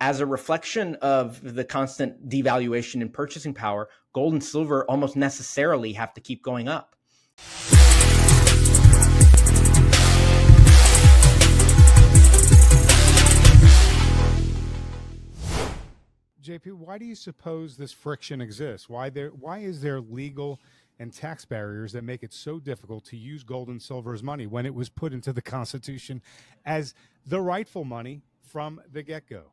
as a reflection of the constant devaluation in purchasing power, gold and silver almost necessarily have to keep going up. JP, why do you suppose this friction exists? Why is there legal and tax barriers that make it so difficult to use gold and silver as money when it was put into the Constitution as the rightful money from the get-go?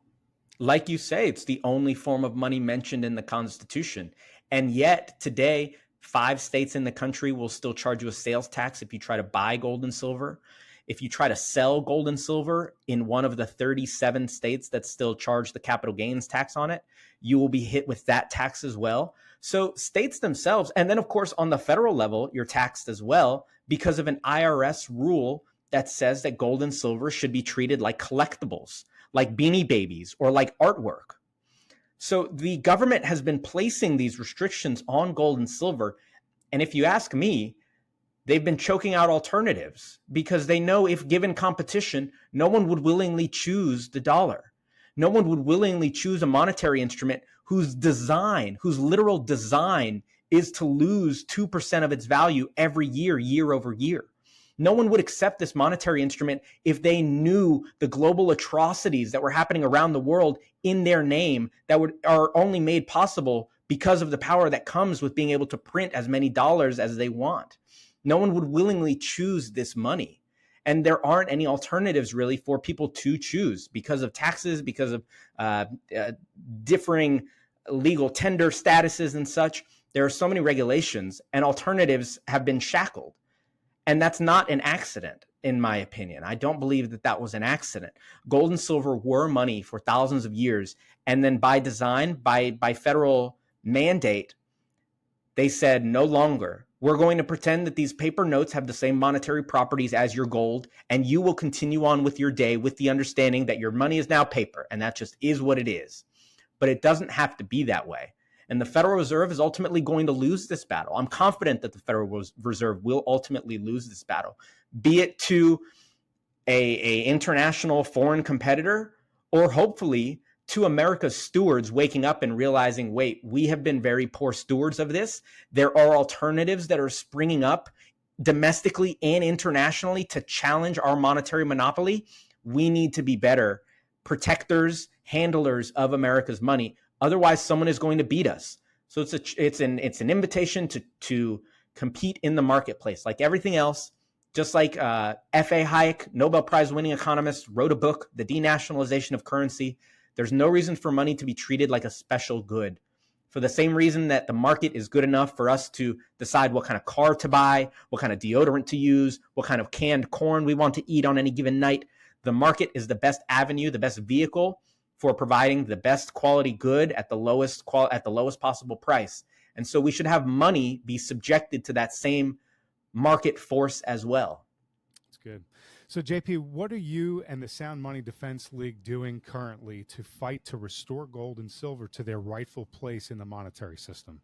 Like you say, it's the only form of money mentioned in the Constitution. And yet today, 5 states in the country will still charge you a sales tax if you try to buy gold and silver. If you try to sell gold and silver in one of the 37 states that still charge the capital gains tax on it, you will be hit with that tax as well. So states themselves, and then of course on the federal level, you're taxed as well because of an IRS rule that says that gold and silver should be treated like collectibles, like Beanie Babies or like artwork. So the government has been placing these restrictions on gold and silver. And if you ask me, they've been choking out alternatives because they know if given competition, no one would willingly choose the dollar. No one would willingly choose a monetary instrument whose literal design is to lose 2% of its value every year, year over year. No one would accept this monetary instrument if they knew the global atrocities that were happening around the world in their name that are only made possible because of the power that comes with being able to print as many dollars as they want. No one would willingly choose this money. And there aren't any alternatives really for people to choose because of taxes, because of differing legal tender statuses and such. There are so many regulations and alternatives have been shackled. And that's not an accident, in my opinion. I don't believe that that was an accident. Gold and silver were money for thousands of years. And then by design, by federal mandate, they said no longer. We're going to pretend that these paper notes have the same monetary properties as your gold, and you will continue on with your day with the understanding that your money is now paper, and that just is what it is. But it doesn't have to be that way. And the Federal Reserve is ultimately going to lose this battle. I'm confident that the Federal Reserve will ultimately lose this battle, be it to a international foreign competitor or hopefully to America's stewards waking up and realizing, wait, we have been very poor stewards of this. There are alternatives that are springing up domestically and internationally to challenge our monetary monopoly. We need to be better protectors, handlers of America's money. Otherwise, someone is going to beat us. So it's an invitation to compete in the marketplace, like everything else. Just like F.A. Hayek, Nobel Prize winning economist, wrote a book, The Denationalization of Currency. There's no reason for money to be treated like a special good. For the same reason that the market is good enough for us to decide what kind of car to buy, what kind of deodorant to use, what kind of canned corn we want to eat on any given night, the market is the best avenue, the best vehicle for providing the best quality good at the lowest possible price. And so we should have money be subjected to that same market force as well. That's good. So JP, what are you and the Sound Money Defense League doing currently to fight to restore gold and silver to their rightful place in the monetary system?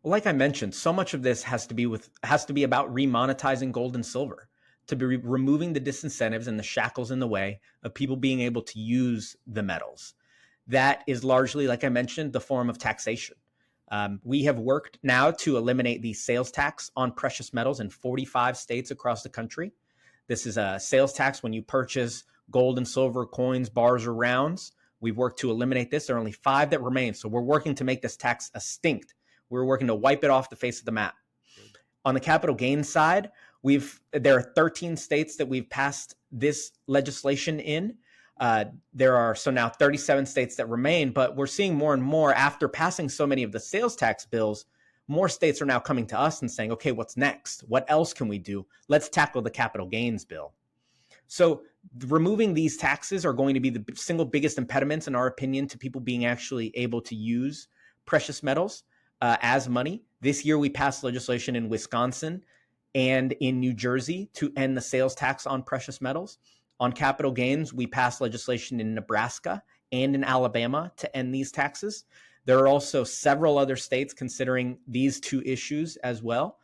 Well, like I mentioned, so much of this has to be about remonetizing gold and silver, to be removing the disincentives and the shackles in the way of people being able to use the metals. That is largely, like I mentioned, the form of taxation. We have worked now to eliminate the sales tax on precious metals in 45 states across the country. This is a sales tax when you purchase gold and silver coins, bars, or rounds. We've worked to eliminate this. There are only 5 that remain. So we're working to make this tax extinct. We're working to wipe it off the face of the map. Good. On the capital gains side, there are 13 states that we've passed this legislation in. There are now 37 states that remain, but we're seeing more and more after passing so many of the sales tax bills. More states are now coming to us and saying, okay, what's next? What else can we do? Let's tackle the capital gains bill. So removing these taxes are going to be the single biggest impediments, in our opinion, to people being actually able to use precious metals as money. This year, we passed legislation in Wisconsin and in New Jersey to end the sales tax on precious metals. On capital gains, we passed legislation in Nebraska and in Alabama to end these taxes. There are also several other states considering these 2 issues as well.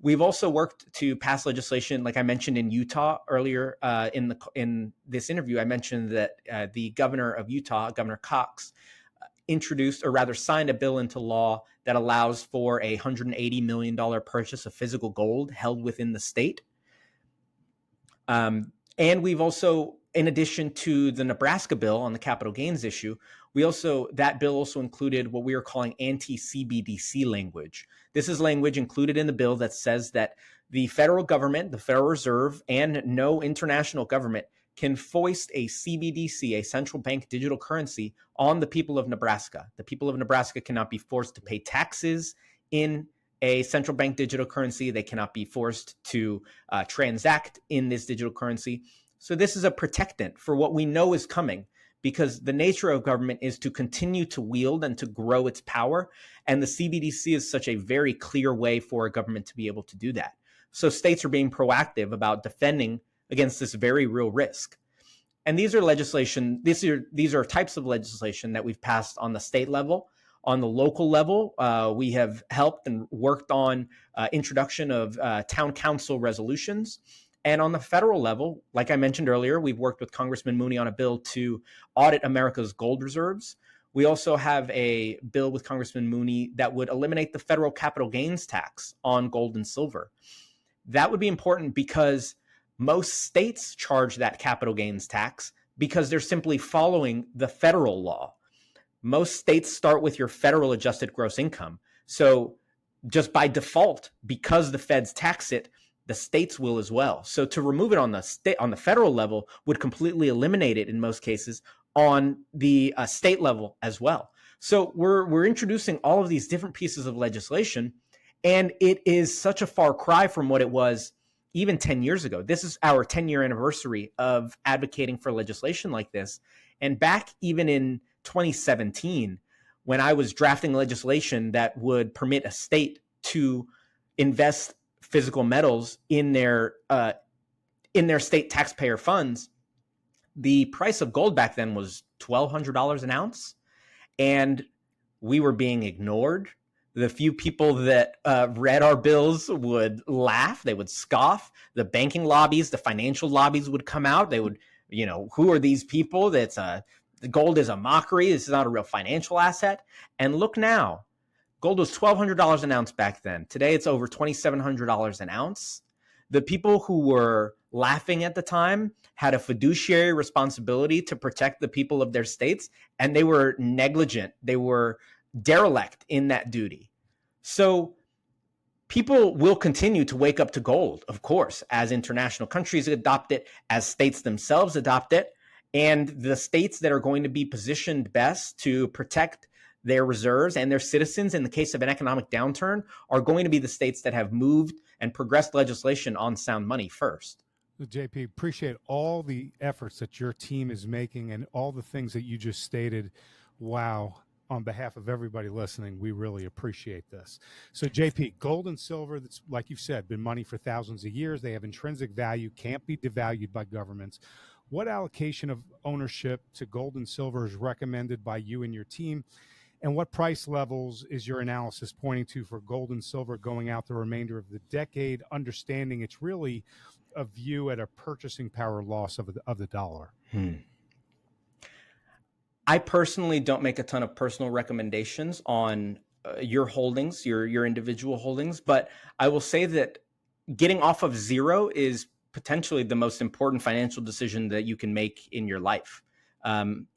We've also worked to pass legislation, like I mentioned in Utah earlier in this interview. I mentioned that the governor of Utah, Governor Cox, introduced, or rather signed, a bill into law that allows for a $180 million purchase of physical gold held within the state. And we've also, in addition to the Nebraska bill on the capital gains issue, that bill also included what we are calling anti-CBDC language. This is language included in the bill that says that the federal government, the Federal Reserve, and no international government can foist a CBDC, a central bank digital currency, on the people of Nebraska. The people of Nebraska cannot be forced to pay taxes in a central bank digital currency. They cannot be forced to transact in this digital currency. So this is a protectant for what we know is coming, because the nature of government is to continue to wield and to grow its power. And the CBDC is such a very clear way for a government to be able to do that. So states are being proactive about defending against this very real risk. And these are types of legislation that we've passed on the state level. On the local level, we have helped and worked on introduction of town council resolutions. And on the federal level, like I mentioned earlier, we've worked with Congressman Mooney on a bill to audit America's gold reserves. We also have a bill with Congressman Mooney that would eliminate the federal capital gains tax on gold and silver. That would be important because most states charge that capital gains tax because they're simply following the federal law. Most states start with your federal adjusted gross income. So just by default, because the feds tax it, the states will as well. So to remove it on the federal level would completely eliminate it in most cases on the state level as well. So we're introducing all of these different pieces of legislation, and it is such a far cry from what it was even 10 years ago. This is our 10-year anniversary of advocating for legislation like this. And back even in 2017, when I was drafting legislation that would permit a state to invest physical metals in their state taxpayer funds, the price of gold back then was $1,200 an ounce, and we were being ignored. The few people that read our bills would laugh. They would scoff. The banking lobbies, the financial lobbies would come out. They would, who are these people? The gold is a mockery. This is not a real financial asset. And look now, gold was $1,200 an ounce back then. Today, it's over $2,700 an ounce. The people who were laughing at the time had a fiduciary responsibility to protect the people of their states, and they were negligent. They were derelict in that duty. So people will continue to wake up to gold, of course, as international countries adopt it, as states themselves adopt it. And the states that are going to be positioned best to protect their reserves and their citizens in the case of an economic downturn are going to be the states that have moved and progressed legislation on sound money first. JP, appreciate all the efforts that your team is making and all the things that you just stated. Wow. On behalf of everybody listening, we really appreciate this. So JP, gold and silver, that's, like you've said, been money for thousands of years. They have intrinsic value, can't be devalued by governments. What allocation of ownership to gold and silver is recommended by you and your team? And what price levels is your analysis pointing to for gold and silver going out the remainder of the decade, understanding it's really a view at a purchasing power loss of the dollar? I personally don't make a ton of personal recommendations on your holdings, your individual holdings, but I will say that getting off of zero is potentially the most important financial decision that you can make in your life.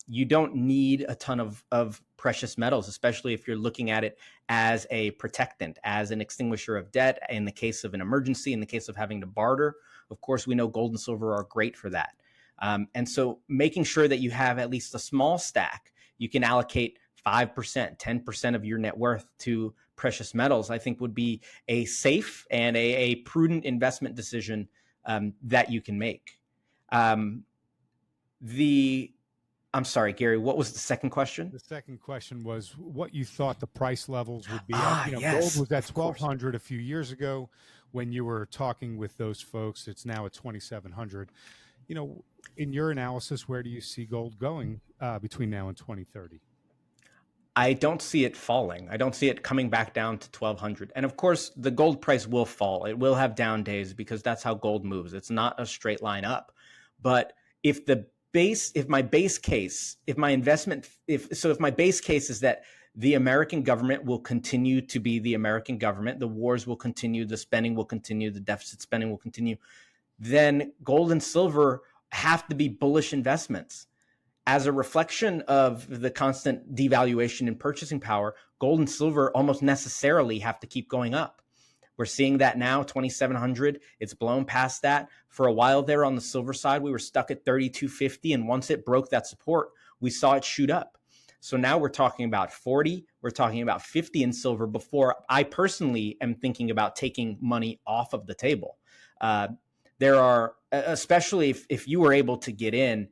You don't need a ton of precious metals, especially if you're looking at it as a protectant, as an extinguisher of debt in the case of an emergency, in the case of having to barter. Of course, we know gold and silver are great for that. And so making sure that you have at least a small stack, you can allocate 5%, 10% of your net worth to precious metals, I think would be a safe and a prudent investment decision that you can make. I'm sorry, Gary, what was the second question? The second question was what you thought the price levels would be. Yes, gold was at 1,200 a few years ago when you were talking with those folks. It's now at 2,700. In your analysis, where do you see gold going between now and 2030? I don't see it falling. I don't see it coming back down to 1200. And of course, the gold price will fall. It will have down days because that's how gold moves. It's not a straight line up. But if my base case is that the American government will continue to be the American government, the wars will continue, the spending will continue, the deficit spending will continue, then gold and silver have to be bullish investments. As a reflection of the constant devaluation in purchasing power, gold and silver almost necessarily have to keep going up. We're seeing that now, 2,700. It's blown past that. For a while there on the silver side, we were stuck at 3,250. And once it broke that support, we saw it shoot up. So now we're talking about 40. We're talking about 50 in silver before I personally am thinking about taking money off of the table. There are, especially if you were able to get in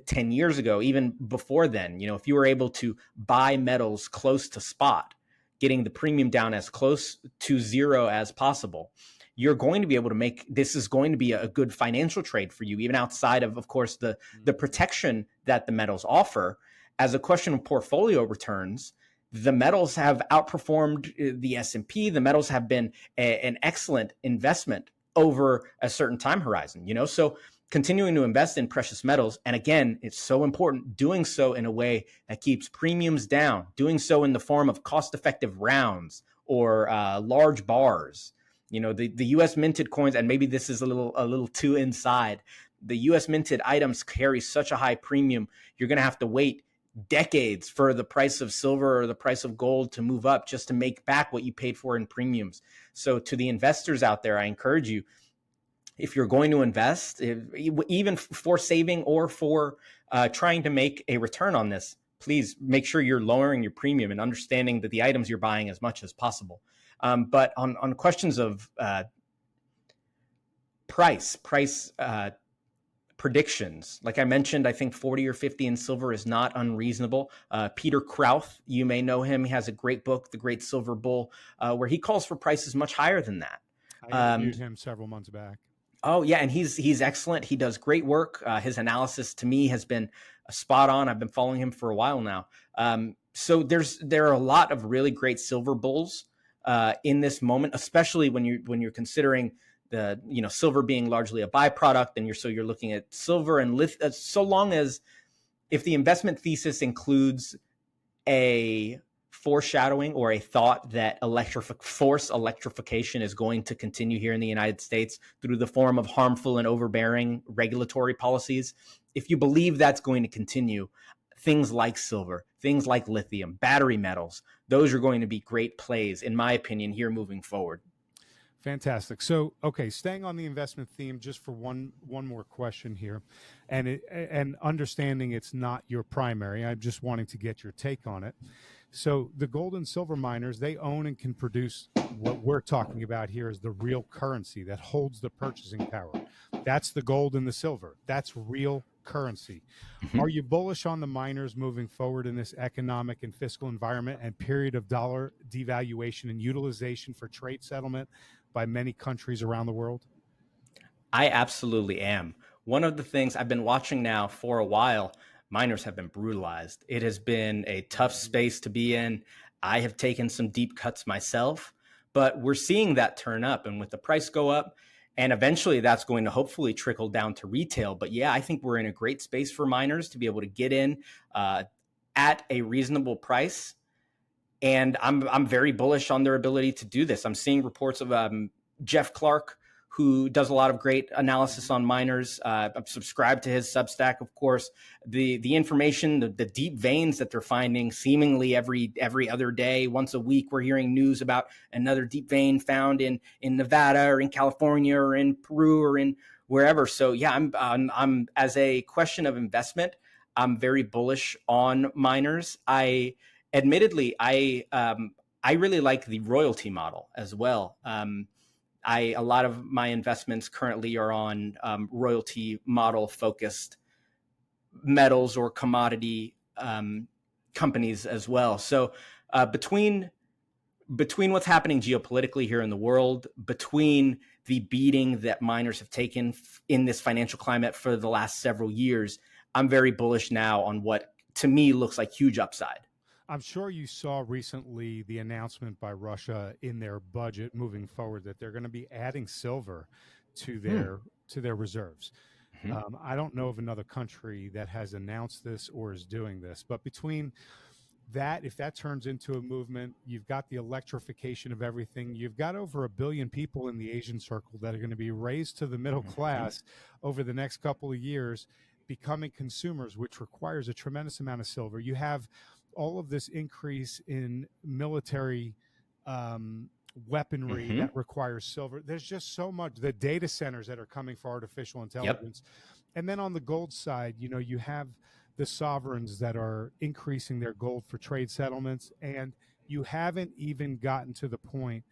10 years ago, even before then, if you were able to buy metals close to spot, getting the premium down as close to zero as possible, you're going to be able to this is going to be a good financial trade for you, even outside of course, the protection that the metals offer. As a question of portfolio returns, the metals have outperformed the S&P. The metals have been an excellent investment over a certain time horizon, so continuing to invest in precious metals. And again, it's so important doing so in a way that keeps premiums down, doing so in the form of cost-effective rounds or large bars. The U.S. minted coins, and maybe this is a little too inside, the U.S. minted items carry such a high premium, you're going to have to wait decades for the price of silver or the price of gold to move up just to make back what you paid for in premiums. So to the investors out there, I encourage you, if you're going to invest, even for saving or for trying to make a return on this, please make sure you're lowering your premium and understanding that the items you're buying as much as possible. But on questions of price predictions, like I mentioned, I think 40 or 50 in silver is not unreasonable. Peter Krauth, you may know him. He has a great book, The Great Silver Bull, where he calls for prices much higher than that. I interviewed him several months back. Oh yeah, and he's excellent. He does great work. His analysis to me has been spot on. I've been following him for a while now. So there are a lot of really great silver bulls in this moment, especially when you're considering the silver being largely a byproduct, and you're looking at silver and lithium. So long as if the investment thesis includes a foreshadowing or a thought that electrification is going to continue here in the United States through the form of harmful and overbearing regulatory policies, if you believe that's going to continue, things like silver, things like lithium, battery metals, those are going to be great plays, in my opinion, here moving forward. Fantastic. So, okay, staying on the investment theme, just for one more question here, and understanding it's not your primary, I'm just wanting to get your take on it. So the gold and silver miners, they own and can produce what we're talking about here is the real currency that holds the purchasing power. That's the gold and the silver. That's real currency. Mm-hmm. Are you bullish on the miners moving forward in this economic and fiscal environment and period of dollar devaluation and utilization for trade settlement by many countries around the world? I absolutely am. One of the things I've been watching now for a while, miners have been brutalized. It has been a tough space to be in. I have taken some deep cuts myself, but we're seeing that turn up, and with the price go up, and eventually that's going to hopefully trickle down to retail. But yeah, I think we're in a great space for miners to be able to get in at a reasonable price. And I'm very bullish on their ability to do this. I'm seeing reports of Jeff Clark, who does a lot of great analysis on miners. I'm subscribed to his Substack, of course. The information, the deep veins that they're finding seemingly every other day, once a week, we're hearing news about another deep vein found in Nevada or in California or in Peru or in wherever. So yeah, I'm as a question of investment, I'm very bullish on miners. Admittedly, I really like the royalty model as well. A lot of my investments currently are on royalty model focused metals or commodity companies as well. So between what's happening geopolitically here in the world, between the beating that miners have taken in this financial climate for the last several years, I'm very bullish now on what to me looks like huge upside. I'm sure you saw recently the announcement by Russia in their budget moving forward that they're going to be adding silver to Hmm. their reserves. Mhm. I don't know of another country that has announced this or is doing this, but between that, if that turns into a movement, you've got the electrification of everything. You've got over 1 billion people in the Asian circle that are going to be raised to the middle Mhm. class over the next couple of years, becoming consumers, which requires a tremendous amount of silver. You have all of this increase in military um, weaponry Mhm. that requires silver. There's just so much. The data centers that are coming for artificial Yep. intelligence. And then on the gold side, you have the sovereigns that are increasing their gold for trade settlements. And you haven't even gotten to the point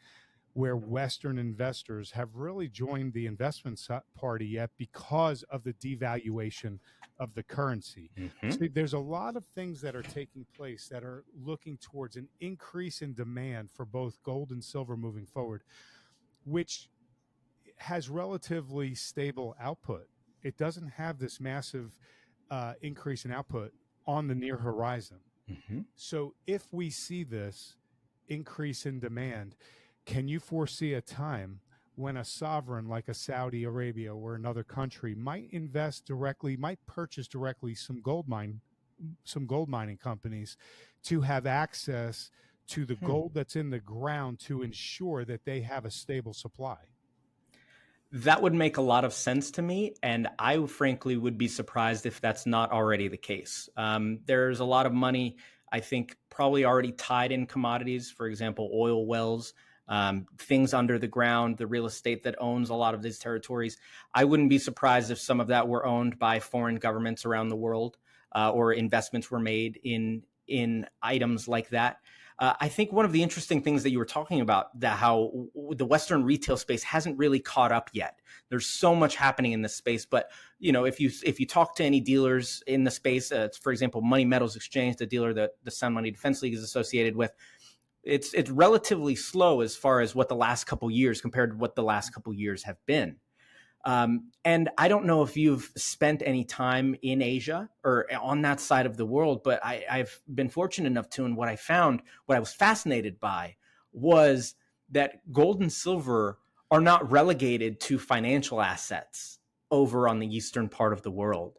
where Western investors have really joined the investment party yet because of the devaluation of the currency. Mhm. So there's a lot of things that are taking place that are looking towards an increase in demand for both gold and silver moving forward, which has relatively stable output. It doesn't have this massive increase in output on the near horizon. Mhm. So if we see this increase in demand, can you foresee a time when a sovereign like a Saudi Arabia or another country might invest directly, might purchase directly some gold mining companies to have access to the Hmm. gold that's in the ground to ensure that they have a stable supply? That would make a lot of sense to me, and I frankly would be surprised if that's not already the case. There's a lot of money, I think, probably already tied in commodities, for example, oil wells, things under the ground, the real estate that owns a lot of these territories. I wouldn't be surprised if some of that were owned by foreign governments around the world, or investments were made in items like that. I think one of the interesting things that you were talking about, that how the Western retail space hasn't really caught up yet. There's so much happening in this space, but if you talk to any dealers in the space, for example, Money Metals Exchange, the dealer that the Sound Money Defense League is associated with, it's relatively slow as far as what the last couple years compared to what the last couple years have been. And I don't know if you've spent any time in Asia or on that side of the world, but I've been fortunate enough to, and what I found, what I was fascinated by, was that gold and silver are not relegated to financial assets over on the eastern part of the world.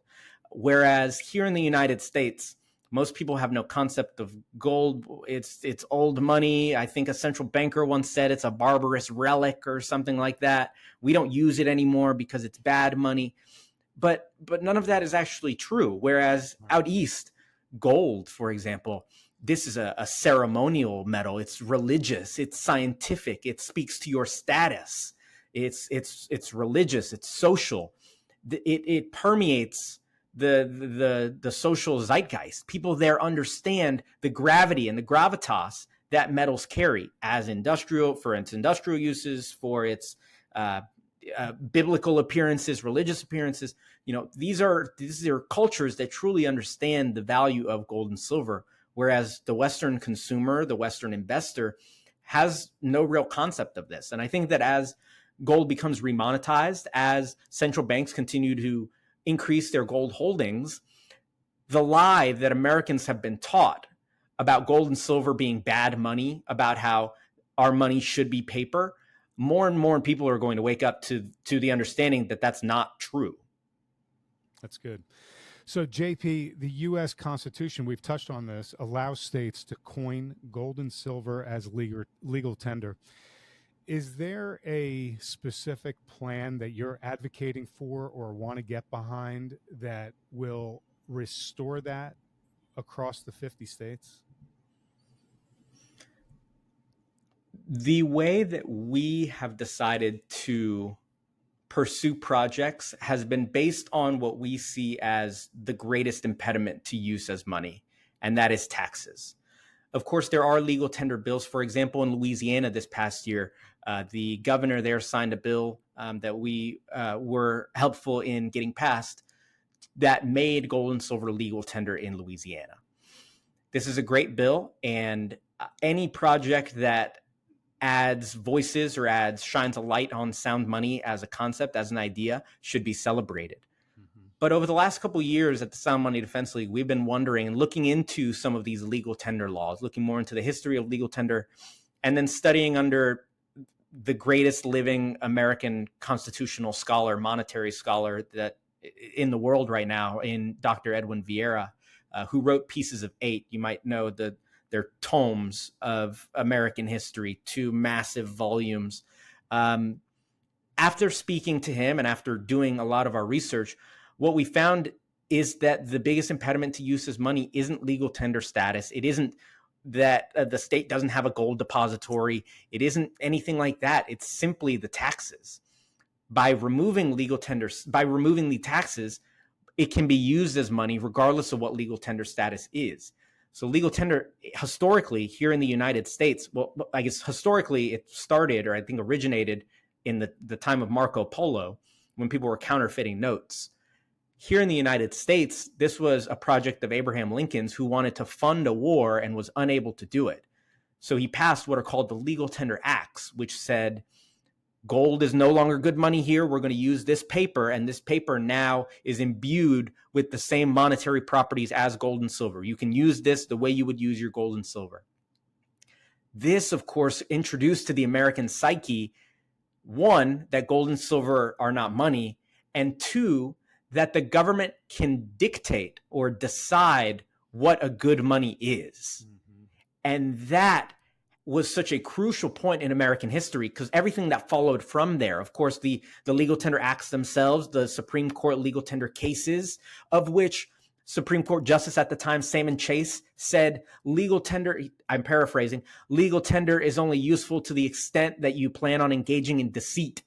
Whereas here in the United States, most people have no concept of gold. It's old money. I think a central banker once said it's a barbarous relic or something like that. We don't use it anymore because it's bad money. But none of that is actually true. Whereas out east, gold, for example, this is a ceremonial metal. It's religious. It's scientific. It speaks to your status. It's religious. It's social. It permeates the social zeitgeist. People there understand the gravity and the gravitas that metals carry as industrial, for its industrial uses, for its uh, biblical appearances, religious appearances. These are cultures that truly understand the value of gold and silver, whereas the Western consumer, the Western investor, has no real concept of this. And I think that as gold becomes remonetized, as central banks continue to increase their gold holdings, the lie that Americans have been taught about gold and silver being bad money, about how our money should be paper, more and more people are going to wake up to the understanding that that's not true. That's good. So, JP, the U.S. Constitution, we've touched on this, allows states to coin gold and silver as legal tender. Is there a specific plan that you're advocating for or want to get behind that will restore that across the 50 states? The way that we have decided to pursue projects has been based on what we see as the greatest impediment to use as money, and that is taxes. Of course, there are legal tender bills. For example, in Louisiana this past year, the governor there signed a bill that we were helpful in getting passed that made gold and silver legal tender in Louisiana. This is a great bill, and any project that adds voices or shines a light on sound money as a concept, as an idea, should be celebrated. Mm-hmm. But over the last couple of years at the Sound Money Defense League, we've been wondering and looking into some of these legal tender laws, looking more into the history of legal tender, and then studying under the greatest living American constitutional scholar, monetary scholar that in the world right now, in Dr. Edwin Vieira, who wrote Pieces of Eight. You might know their tomes of American history, 2 massive volumes. After speaking to him and after doing a lot of our research, what we found is that the biggest impediment to use this money isn't legal tender status. It isn't that the state doesn't have a gold depository. It isn't anything like that. It's simply the taxes. By removing legal tenders, by removing the taxes, it can be used as money regardless of what legal tender status is. So legal tender, historically, here in the United States, well, I guess historically it started, or I think originated in the time of Marco Polo, when people were counterfeiting notes. Here in the United States, this was a project of Abraham Lincoln's, who wanted to fund a war and was unable to do it. So he passed what are called the Legal Tender Acts, which said, gold is no longer good money here. We're going to use this paper, and this paper now is imbued with the same monetary properties as gold and silver. You can use this the way you would use your gold and silver. This, of course, introduced to the American psyche, 1, that gold and silver are not money, and 2, that the government can dictate or decide what a good money is. Mm-hmm. And that was such a crucial point in American history, because everything that followed from there, of course, the legal tender acts themselves, the Supreme Court legal tender cases, of which Supreme Court Justice at the time, Salmon Chase, said legal tender, I'm paraphrasing, legal tender is only useful to the extent that you plan on engaging in deceit.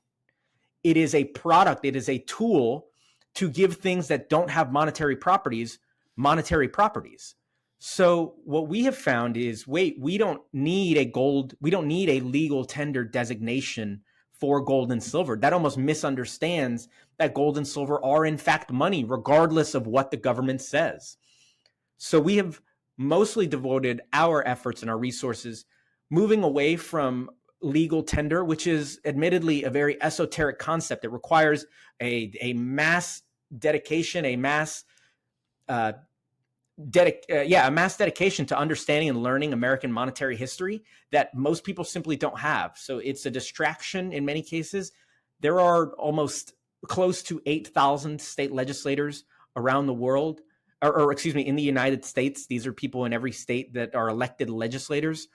It is a product, it is a tool to give things that don't have monetary properties, monetary properties. So what we have found is, we don't need a legal tender designation for gold and silver. That almost misunderstands that gold and silver are in fact money, regardless of what the government says. So we have mostly devoted our efforts and our resources moving away from legal tender, which is admittedly a very esoteric concept. It requires a mass dedication, a mass dedication to understanding and learning American monetary history that most people simply don't have. So it's a distraction in many cases. There are almost close to 8,000 state legislators around the world, or excuse me, in the United States. These are people in every state that are elected legislators.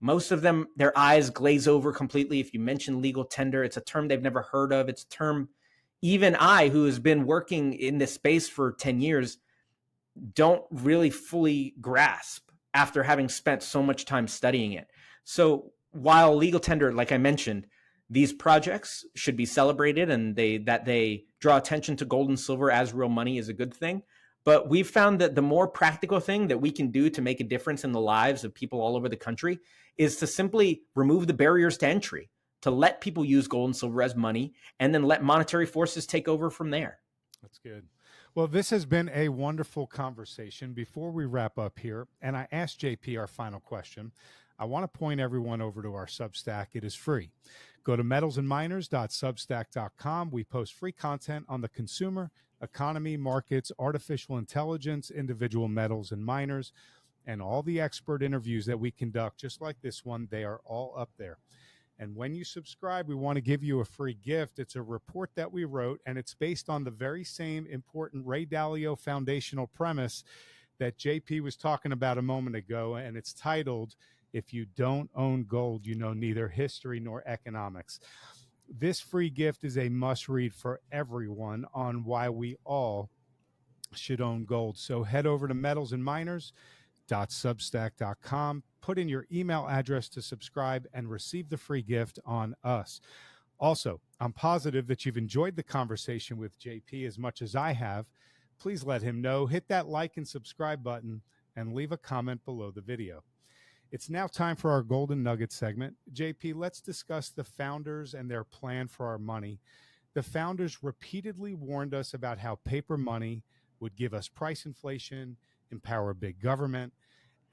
Most of them, their eyes glaze over completely if you mention legal tender. It's a term they've never heard of. It's a term even I, who has been working in this space for 10 years, don't really fully grasp after having spent so much time studying it. So while legal tender, like I mentioned, these projects should be celebrated, and they draw attention to gold and silver as real money is a good thing. But we've found that the more practical thing that we can do to make a difference in the lives of people all over the country is to simply remove the barriers to entry, to let people use gold and silver as money, and then let monetary forces take over from there. That's good. Well, this has been a wonderful conversation. Before we wrap up here, and I asked JP our final question, I want to point everyone over to our Substack. It is free. Go to metalsandminers.substack.com. We post free content on the consumer, economy, markets, artificial intelligence, individual metals and miners, and all the expert interviews that we conduct, just like this one. They are all up there. And when you subscribe, we want to give you a free gift. It's a report that we wrote, and it's based on the very same important Ray Dalio foundational premise that JP was talking about a moment ago, and it's titled, "If You Don't Own Gold, You Know Neither History Nor Economics." This free gift is a must-read for everyone on why we all should own gold. So head over to metalsandminers.substack.com. Put in your email address to subscribe and receive the free gift on us. Also, I'm positive that you've enjoyed the conversation with JP as much as I have. Please let him know. Hit that like and subscribe button and leave a comment below the video. It's now time for our Golden Nugget segment. JP, let's discuss the founders and their plan for our money. The founders repeatedly warned us about how paper money would give us price inflation, empower big government,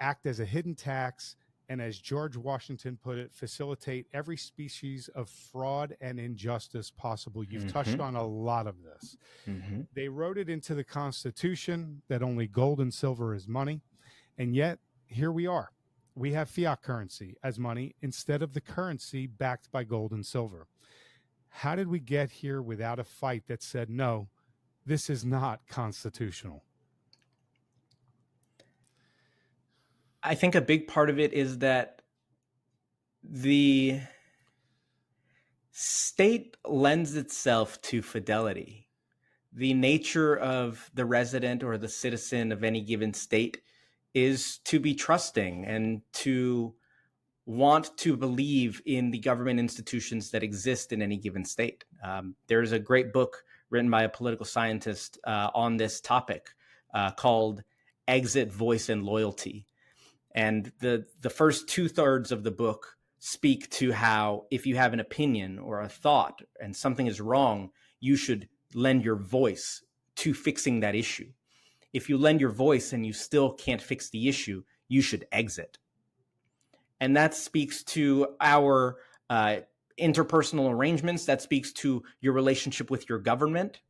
act as a hidden tax, and, as George Washington put it, facilitate every species of fraud and injustice possible. You've touched on a lot of this. They wrote it into the Constitution that only gold and silver is money, and yet here we are. We have fiat currency as money instead of the currency backed by gold and silver. How did we get here without a fight that said, no, this is not constitutional? I think a big part of it is that the state lends itself to fidelity. The nature of the resident or the citizen of any given state is to be trusting and to want to believe in the government institutions that exist in any given state. There's a great book written by a political scientist on this topic called Exit, Voice, and Loyalty. And the first 2/3 of the book speak to how if you have an opinion or a thought and something is wrong, you should lend your voice to fixing that issue. If you lend your voice and you still can't fix the issue, you should exit. And that speaks to our interpersonal arrangements. That speaks to your relationship with your government.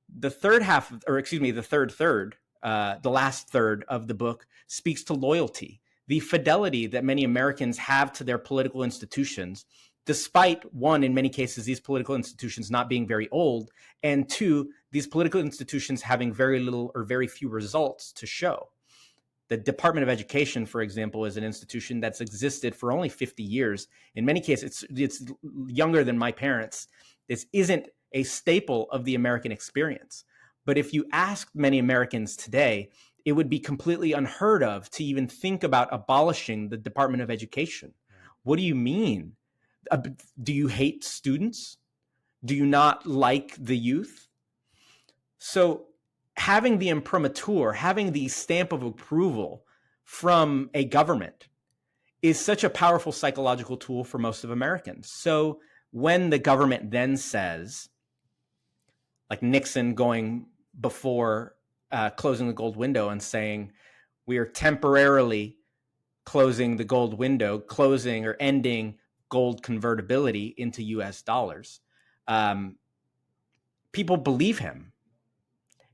The third third, the last third of the book speaks to loyalty, the fidelity that many Americans have to their political institutions, despite, one, in many cases, these political institutions not being very old, and two, these political institutions having very little or very few results to show. The Department of Education, for example, is an institution that's existed for only 50 years. In many cases, it's younger than my parents. This isn't a staple of the American experience. But if you ask many Americans today, it would be completely unheard of to even think about abolishing the Department of Education. What do you mean? Do you hate students? Do you not like the youth? So having the imprimatur, having the stamp of approval from a government is such a powerful psychological tool for most of Americans. So when the government then says, like Nixon going before closing the gold window and saying, we are temporarily closing the gold window, closing or ending gold convertibility into US dollars, people believe him.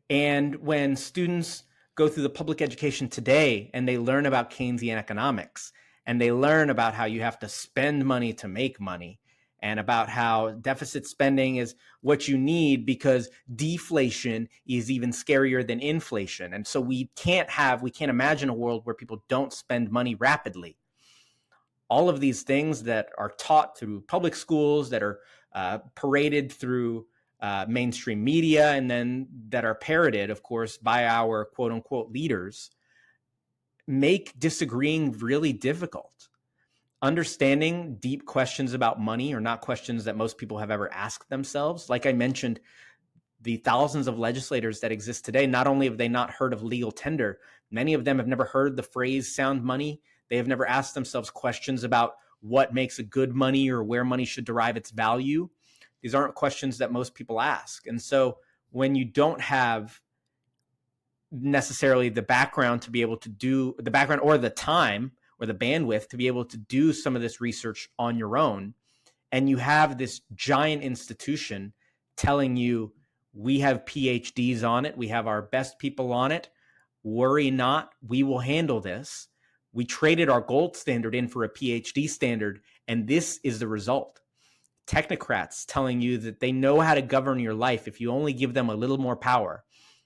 And when students go through the public education today and they learn about Keynesian economics and they learn about how you have to spend money to make money and about how deficit spending is what you need because deflation is even scarier than inflation. And so we can't imagine a world where people don't spend money rapidly. All of these things that are taught through public schools, that are paraded through mainstream media, and then that are parroted, of course, by our quote unquote leaders, make disagreeing really difficult. Understanding deep questions about money are not questions that most people have ever asked themselves. Like I mentioned, the thousands of legislators that exist today, not only have they not heard of legal tender, many of them have never heard the phrase sound money. They have never asked themselves questions about what makes a good money or where money should derive its value. These aren't questions that most people ask. And so when you don't have necessarily the background to be able to do the background or the time or the bandwidth to be able to do some of this research on your own, and you have this giant institution telling you, we have PhDs on it, we have our best people on it, worry not, we will handle this. We traded our gold standard in for a PhD standard, and this is the result. Technocrats telling you that they know how to govern your life if you only give them a little more power.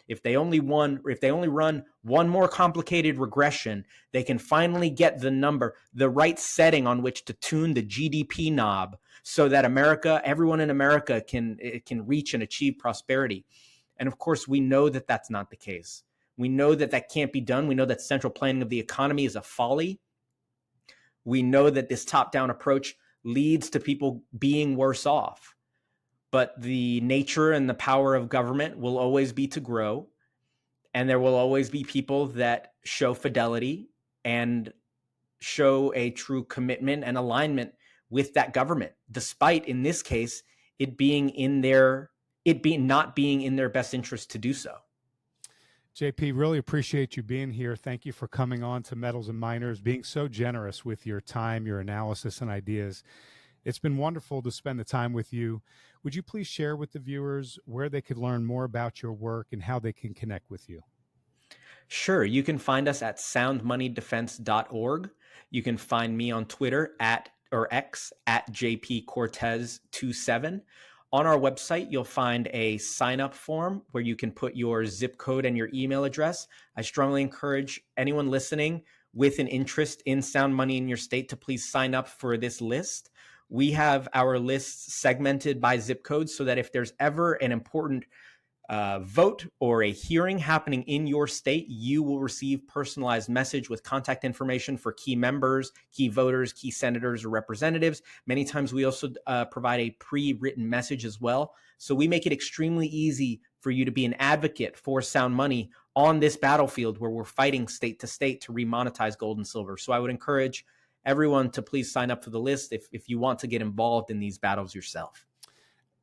If they only run one more complicated regression, they can finally get the right setting on which to tune the GDP knob so that everyone in America can reach and achieve prosperity. And of course, we know that that's not the case. We know that that can't be done. We know that central planning of the economy is a folly. We know that this top-down approach leads to people being worse off. But the nature and the power of government will always be to grow. And there will always be people that show fidelity and show a true commitment and alignment with that government, despite, in this case, it not being in their best interest to do so. JP, really appreciate you being here. Thank you for coming on to Metals and Miners, being so generous with your time, your analysis, and ideas. It's been wonderful to spend the time with you. Would you please share with the viewers where they could learn more about your work and how they can connect with you? Sure. You can find us at soundmoneydefense.org. You can find me on Twitter X at JPCortez27. On our website, you'll find a sign-up form where you can put your zip code and your email address. I strongly encourage anyone listening with an interest in sound money in your state to please sign up for this list. We have our lists segmented by zip code so that if there's ever an important vote or a hearing happening in your state, you will receive personalized message with contact information for key members, key voters, key senators, or representatives. Many times we also provide a pre-written message as well. So we make it extremely easy for you to be an advocate for sound money on this battlefield where we're fighting state to state to remonetize gold and silver. So I would encourage everyone to please sign up for the list if you want to get involved in these battles yourself.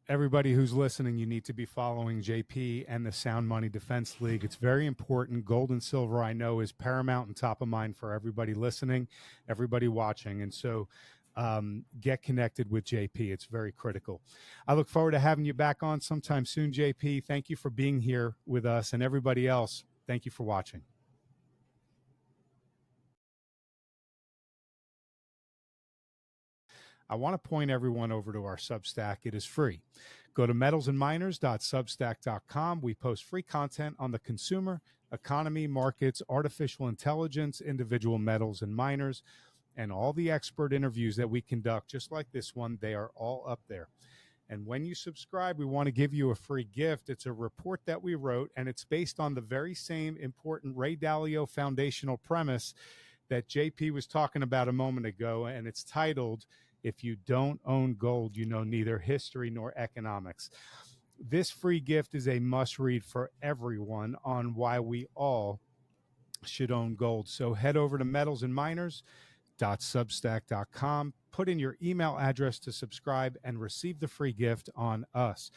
Everybody who's listening, you need to be following JP and the Sound Money Defense League. It's very important. Gold and silver, I know, is paramount and top of mind for everybody listening, everybody watching. And so get connected with JP. It's very critical. I look forward to having you back on sometime soon, JP. Thank you for being here with us, and everybody else, thank you for watching. I want to point everyone over to our Substack. It is free. Go to metalsandminers.substack.com. We post free content on the consumer, economy, markets, artificial intelligence, individual metals and miners, and all the expert interviews that we conduct, just like this one. They are all up there. And when you subscribe, we want to give you a free gift. It's a report that we wrote, and it's based on the very same important Ray Dalio foundational premise that JP was talking about a moment ago, and it's titled, "If you don't own gold, you know neither history nor economics." This free gift is a must-read for everyone on why we all should own gold. So head over to metalsandminers.substack.com, put in your email address to subscribe, and receive the free gift on us.